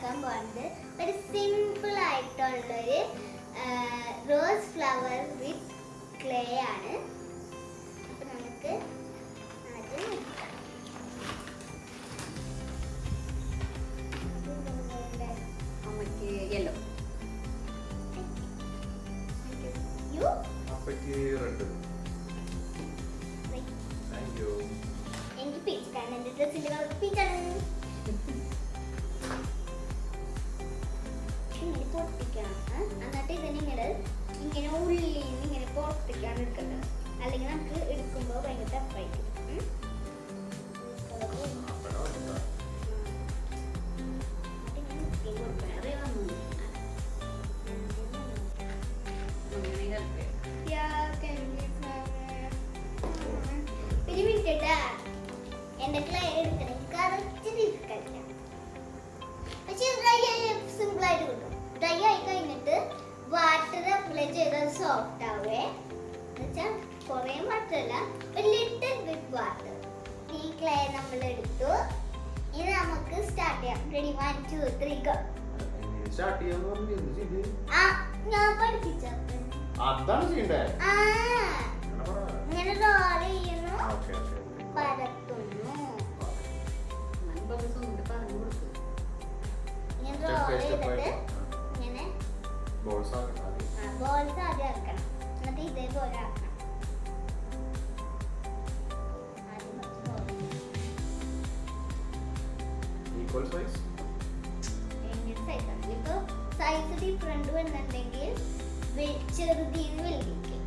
ഉണ്ടാക്കാൻ പോകുന്നത് ഒരു സിമ്പിൾ ആയിട്ടുള്ളൊരു റോസ് ഫ്ലവർ വിത്ത് ക്ലേ ആണ്. അപ്പൊ നമുക്ക് ആദ്യം നോക്കാം. അമ്മയ്ക്ക് യെല്ലോ, എനിക്ക് പീച്ചാണ്, എന്റെ ഡ്രസ്സിന്റെ കളർ പീച്ചാണ്. ഇങ്ങനെ പൊട്ടിക്കണം. എന്നിട്ട് ഇതിനിങ്ങനെ ഇങ്ങനെ ഉള്ളിൽ നിന്ന് ഇങ്ങനെ പുറത്തേക്കാണ് എടുക്കേണ്ടത്. അല്ലെങ്കിൽ നമുക്ക് എടുക്കുമ്പോൾ ഭയങ്കര ടഫായിരിക്കും. എന്റെ ക്ലേ എടുക്കണമെങ്കിൽ കറക്റ്റ് ഡിഫിക്കൽട്ടാണ്. പക്ഷെ ഡ്രൈ ആയി സിമ്പിൾ ആയിട്ട് കിട്ടും. ഡ്രൈ ആയി കഴിഞ്ഞിട്ട് വാട്ടർ അപ്ലൈ ചെയ്താൽ സോഫ്റ്റ് ആവേ. എന്നുവെച്ചാൽ കുറേ വാട്ടർ അല്ല, ഒരു ലിറ്റിൽ ബിറ്റ് വാട്ടർ. ഈ ക്ലേ നമ്മൾ എടുത്തു. ഇനി നമുക്ക് സ്റ്റാർട്ട് ചെയ്യാം. Ready, 1 2 3 go. ഞാൻ പഠിപ്പിച്ചു. ഇങ്ങനെ റോൾ ചെയ്യുന്നു, പരത്തുന്നു. ഇങ്ങനെ റോൾ ചെയ്തിട്ട് ഇങ്ങനെ ബോൾസ് ആദ്യം ആക്കണം. എന്നിട്ട് ഇതേപോലെ ആക്കണം. ഇപ്പൊ സൈസ് ഡിഫറെന്റ് വന്നിട്ടുണ്ടെങ്കിൽ ചെറുതീന്ന് വലുതിക്ക്.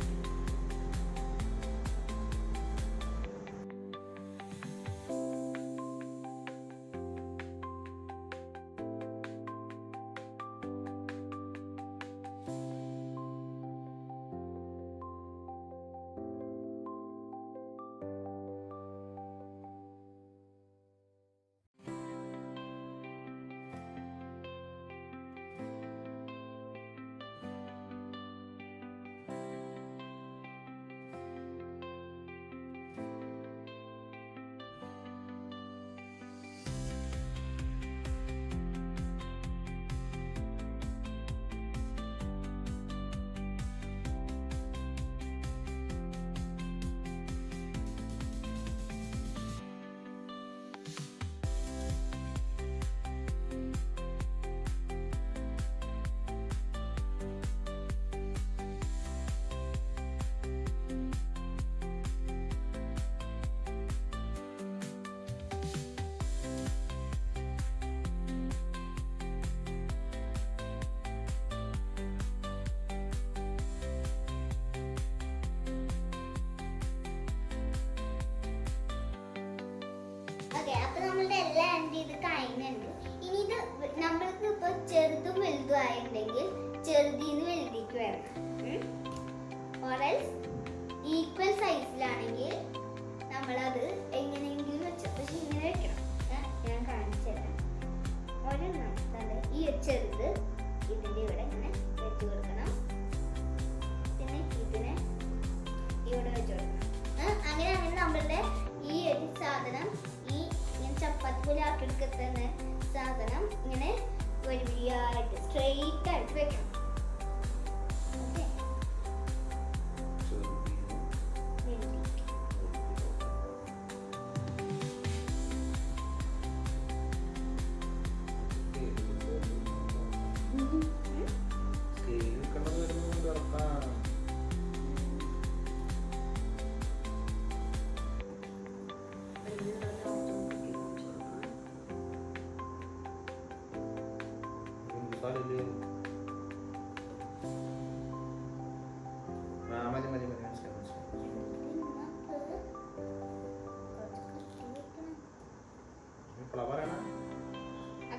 അപ്പൊ നമ്മളുടെ എല്ലാം ആൻഡ് ചെയ്ത് കഴിഞ്ഞുണ്ട്. ഇനി ഇത് നമ്മൾക്ക് ഇപ്പൊ ചെറുതും വലുതും ആയിട്ടുണ്ടെങ്കിൽ ചെറുതീന്ന് വലുതേക്ക് വരണം. ഓറൽസ് ഈക്വൽ സൈസിലാണെങ്കിൽ നമ്മളത് എങ്ങനെയെങ്കിലും വെച്ചു. പക്ഷെ ഇങ്ങനെ വെക്കണം. ഞാൻ കാണിച്ചു തരാം. ഒരെണ്ണം ഈ ചെറുത് ഇതിന്റെ ഇവിടെ ഇങ്ങനെ വെച്ചു കൊടുക്കണം. പിന്നെ ഇതിനെ ഇവിടെ വെച്ചു കൊടുക്കണം. അങ്ങനെ നമ്മളുടെ ഈ ഒരു സാധനം, ഈ ഇങ്ങനെ ചപ്പാത്തി പോലെ ആക്കിയെടുക്കുന്ന സാധനം ഇങ്ങനെ വരിയായിട്ട് സ്ട്രെയിറ്റ് ആയിട്ട് വെക്കണം. ഓക്കെ,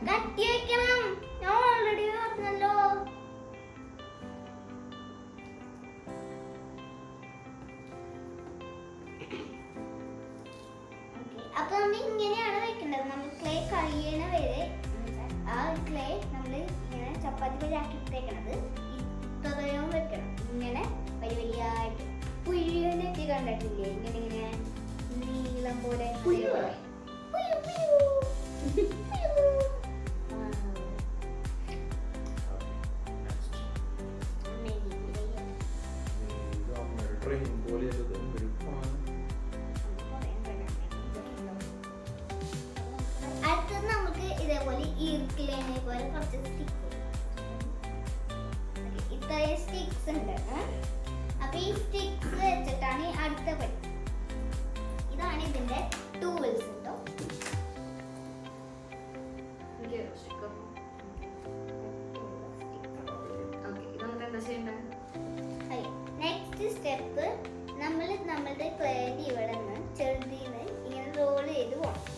കട്ടി വെക്കണം. ഞാൻ ഓൾറെഡി പറഞ്ഞല്ലോ. അപ്പൊ നമ്മൾ ഇങ്ങനെയാണ് വെക്കേണ്ടത്. നമ്മൾ ക്ലേ കഴിയണ വരെ ആ ക്ലേ നമ്മൾ ഇങ്ങനെ ചപ്പാത്തി പോലെ ആക്കി ഇട്ടേക്കണത് ഇത്രയും വെക്കണം. ഇങ്ങനെ വലിയ വലിയായിട്ട് പുഴിയൊക്കെ കണ്ടിട്ടില്ലേ? ഇങ്ങനെ ഇങ്ങനെ നീളം പോലെ ഇതേപോലെ ഈർക്കിലേനെ പോലെ കുറച്ച് സ്റ്റിക്ക്. ഇത്രയും സ്റ്റിക്സ് ഉണ്ട്. അപ്പൊ ഈ സ്റ്റിക്സ് വെച്ചിട്ടാണ് അടുത്ത പണി. ഇതാണ് ഇതിന്റെ ടൂൾസ് കേട്ടോ. നെക്സ്റ്റ് സ്റ്റെപ്പ് നമ്മൾ നമ്മളുടെ ക്ലേഡ് ഇവിടെ നിന്ന് ചെറുതിന്ന് ഇങ്ങനെ റോൾ ചെയ്ത് പോകണം.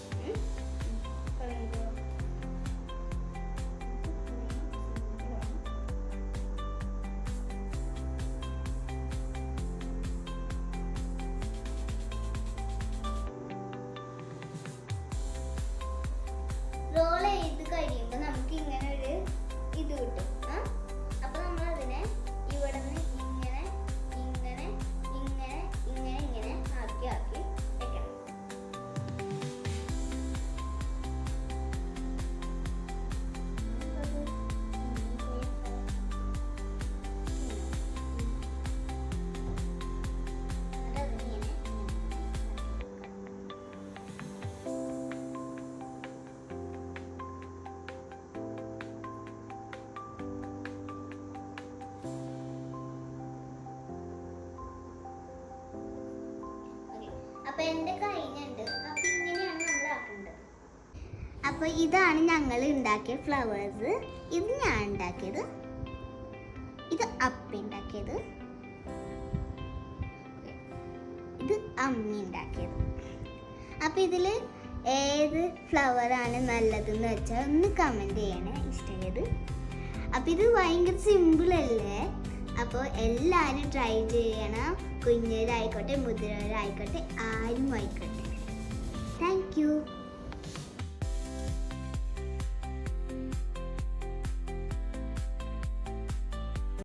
റോൾ ചെയ്ത് കഴിയുമ്പോൾ നമുക്ക് ഇങ്ങനെ ഒരു ഇത് കിട്ടും. അപ്പൊ നമ്മൾ അതിനെ ഇവിടെ നിന്ന് ഇങ്ങനെ ഇങ്ങനെ ഇങ്ങനെ ഇങ്ങനെ ഇങ്ങനെ ആക്കി ആക്കി വെക്കണം. അപ്പൊ എന്റെ കഴിഞ്ഞുണ്ട്. അപ്പൊ ഇങ്ങനെയാണ് നമ്മൾ ആക്കേണ്ടത്. അപ്പൊ ഇതാണ് ഞങ്ങൾ ഉണ്ടാക്കിയ ഫ്ലവേഴ്സ്. ഇത് ഞാൻ ഉണ്ടാക്കിയത്, ഇത് അപ്പി ഉണ്ടാക്കിയത്, ഇത് അമ്മി ഉണ്ടാക്കിയത്. അപ്പൊ ഇതില് ഏത് ഫ്ലവറാണ് നല്ലതെന്ന് വെച്ചാൽ ഒന്ന് കമന്റ് ചെയ്യണേ, ഇഷ്ടമായത്. അപ്പൊ ഇത് ഭയങ്കര സിമ്പിൾ അല്ലേ? അപ്പോൾ എല്ലാവരും ട്രൈ ചെയ്യണം. കുഞ്ഞവരായിക്കോട്ടെ മുതിരവരായിക്കോട്ടെ ആരും ആയിക്കോട്ടെ. Thank you.